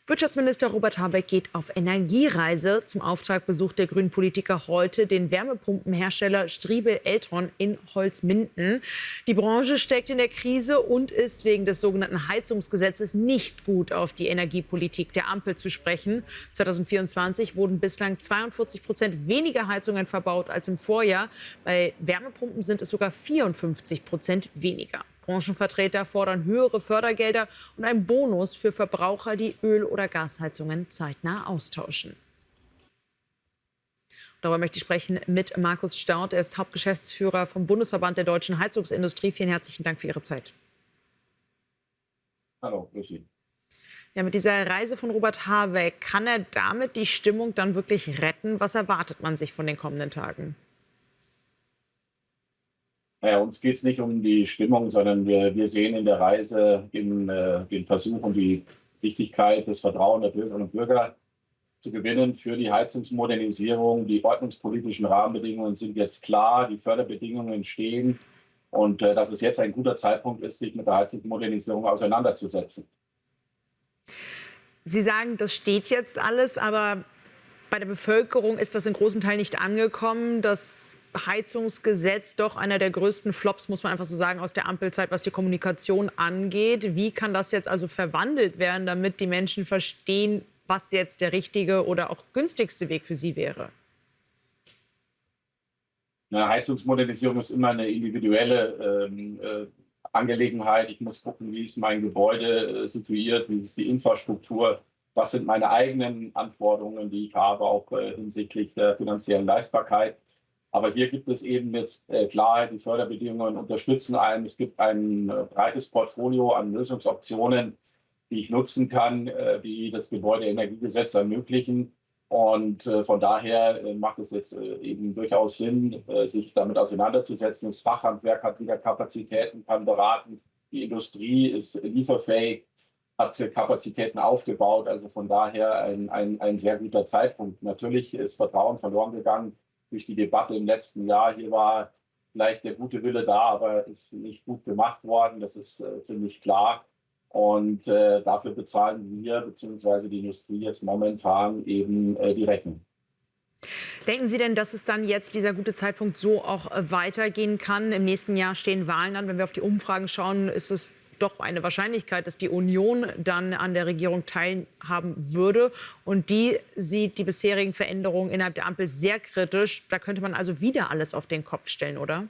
Wirtschaftsminister Robert Habeck geht auf Energiereise. Zum Auftrag besucht der grünen Politiker heute den Wärmepumpenhersteller Striebe-Eltron in Holzminden. Die Branche steckt in der Krise und ist wegen des sogenannten Heizungsgesetzes nicht gut auf die Energiepolitik der Ampel zu sprechen. 2024 wurden bislang 42% weniger Heizungen verbaut als im Vorjahr. Bei Wärmepumpen sind es sogar 54% weniger. Branchenvertreter fordern höhere Fördergelder und einen Bonus für Verbraucher, die Öl- oder Gasheizungen zeitnah austauschen. Darüber möchte ich sprechen mit Markus Staudt. Er ist Hauptgeschäftsführer vom Bundesverband der deutschen Heizungsindustrie. Vielen herzlichen Dank für Ihre Zeit. Hallo, grüß Sie. Ja, mit dieser Reise von Robert Habeck, kann er damit die Stimmung dann wirklich retten? Was erwartet man sich von den kommenden Tagen? Naja, uns geht es nicht um die Stimmung, sondern wir sehen in der Reise den Versuch und die Wichtigkeit, das Vertrauen der Bürgerinnen und Bürger zu gewinnen für die Heizungsmodernisierung. Die ordnungspolitischen Rahmenbedingungen sind jetzt klar, die Förderbedingungen stehen und dass es jetzt ein guter Zeitpunkt ist, sich mit der Heizungsmodernisierung auseinanderzusetzen. Sie sagen, das steht jetzt alles, aber bei der Bevölkerung ist das in großen Teilen nicht angekommen. Das Heizungsgesetz doch einer der größten Flops, muss man einfach so sagen, aus der Ampelzeit, was die Kommunikation angeht. Wie kann das jetzt also verwandelt werden, damit die Menschen verstehen, was jetzt der richtige oder auch günstigste Weg für sie wäre? Eine Heizungsmodernisierung ist immer eine individuelle Angelegenheit. Ich muss gucken, wie ist mein Gebäude situiert, wie ist die Infrastruktur, was sind meine eigenen Anforderungen, die ich habe, auch hinsichtlich der finanziellen Leistbarkeit. Aber hier gibt es eben jetzt Klarheit, die Förderbedingungen unterstützen einen. Es gibt ein breites Portfolio an Lösungsoptionen, die ich nutzen kann, die das Gebäudeenergiegesetz ermöglichen. Und von daher macht es jetzt eben durchaus Sinn, sich damit auseinanderzusetzen. Das Fachhandwerk hat wieder Kapazitäten, kann beraten. Die Industrie ist lieferfähig, hat Kapazitäten aufgebaut. Also von daher ein sehr guter Zeitpunkt. Natürlich ist Vertrauen verloren gegangen durch die Debatte im letzten Jahr. Hier war vielleicht der gute Wille da, aber ist nicht gut gemacht worden. Das ist ziemlich klar. Und dafür bezahlen wir bzw. die Industrie jetzt momentan eben die Rechnung. Denken Sie denn, dass es dann jetzt dieser gute Zeitpunkt so auch weitergehen kann? Im nächsten Jahr stehen Wahlen an. Wenn wir auf die Umfragen schauen, ist es doch eine Wahrscheinlichkeit, dass die Union dann an der Regierung teilhaben würde. Und die sieht die bisherigen Veränderungen innerhalb der Ampel sehr kritisch. Da könnte man also wieder alles auf den Kopf stellen, oder?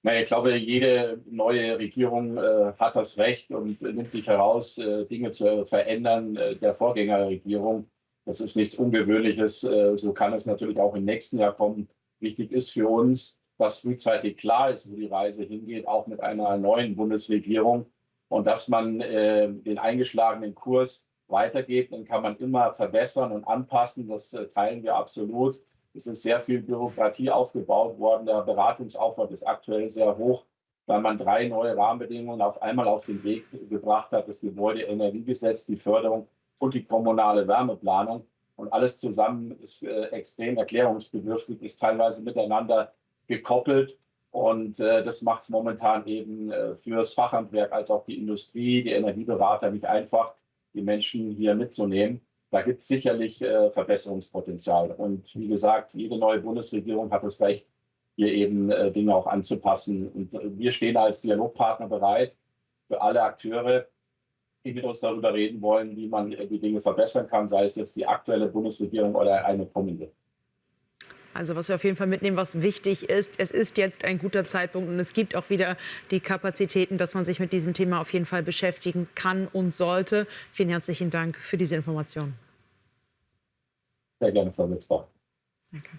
Na, ich glaube, jede neue Regierung hat das Recht und nimmt sich heraus, Dinge zu verändern der Vorgängerregierung. Das ist nichts Ungewöhnliches. So kann es natürlich auch im nächsten Jahr kommen. Wichtig ist für uns, dass frühzeitig klar ist, wo die Reise hingeht, auch mit einer neuen Bundesregierung. Und dass man den eingeschlagenen Kurs weitergeht, dann kann man immer verbessern und anpassen. Das teilen wir absolut. Es ist sehr viel Bürokratie aufgebaut worden. Der Beratungsaufwand ist aktuell sehr hoch, weil man 3 neue Rahmenbedingungen auf einmal auf den Weg gebracht hat. Das Gebäudeenergiegesetz, die Förderung und die kommunale Wärmeplanung. Und alles zusammen ist extrem erklärungsbedürftig, ist teilweise miteinander gekoppelt. Und das macht es momentan eben für das Fachhandwerk als auch die Industrie, die Energieberater nicht einfach, die Menschen hier mitzunehmen. Da gibt es sicherlich Verbesserungspotenzial. Und wie gesagt, jede neue Bundesregierung hat das Recht, hier eben Dinge auch anzupassen. Und wir stehen als Dialogpartner bereit für alle Akteure, die mit uns darüber reden wollen, wie man die Dinge verbessern kann, sei es jetzt die aktuelle Bundesregierung oder eine kommende. Also was wir auf jeden Fall mitnehmen, was wichtig ist, es ist jetzt ein guter Zeitpunkt und es gibt auch wieder die Kapazitäten, dass man sich mit diesem Thema auf jeden Fall beschäftigen kann und sollte. Vielen herzlichen Dank für diese Information. Sehr gerne, Frau Wittbach. Danke.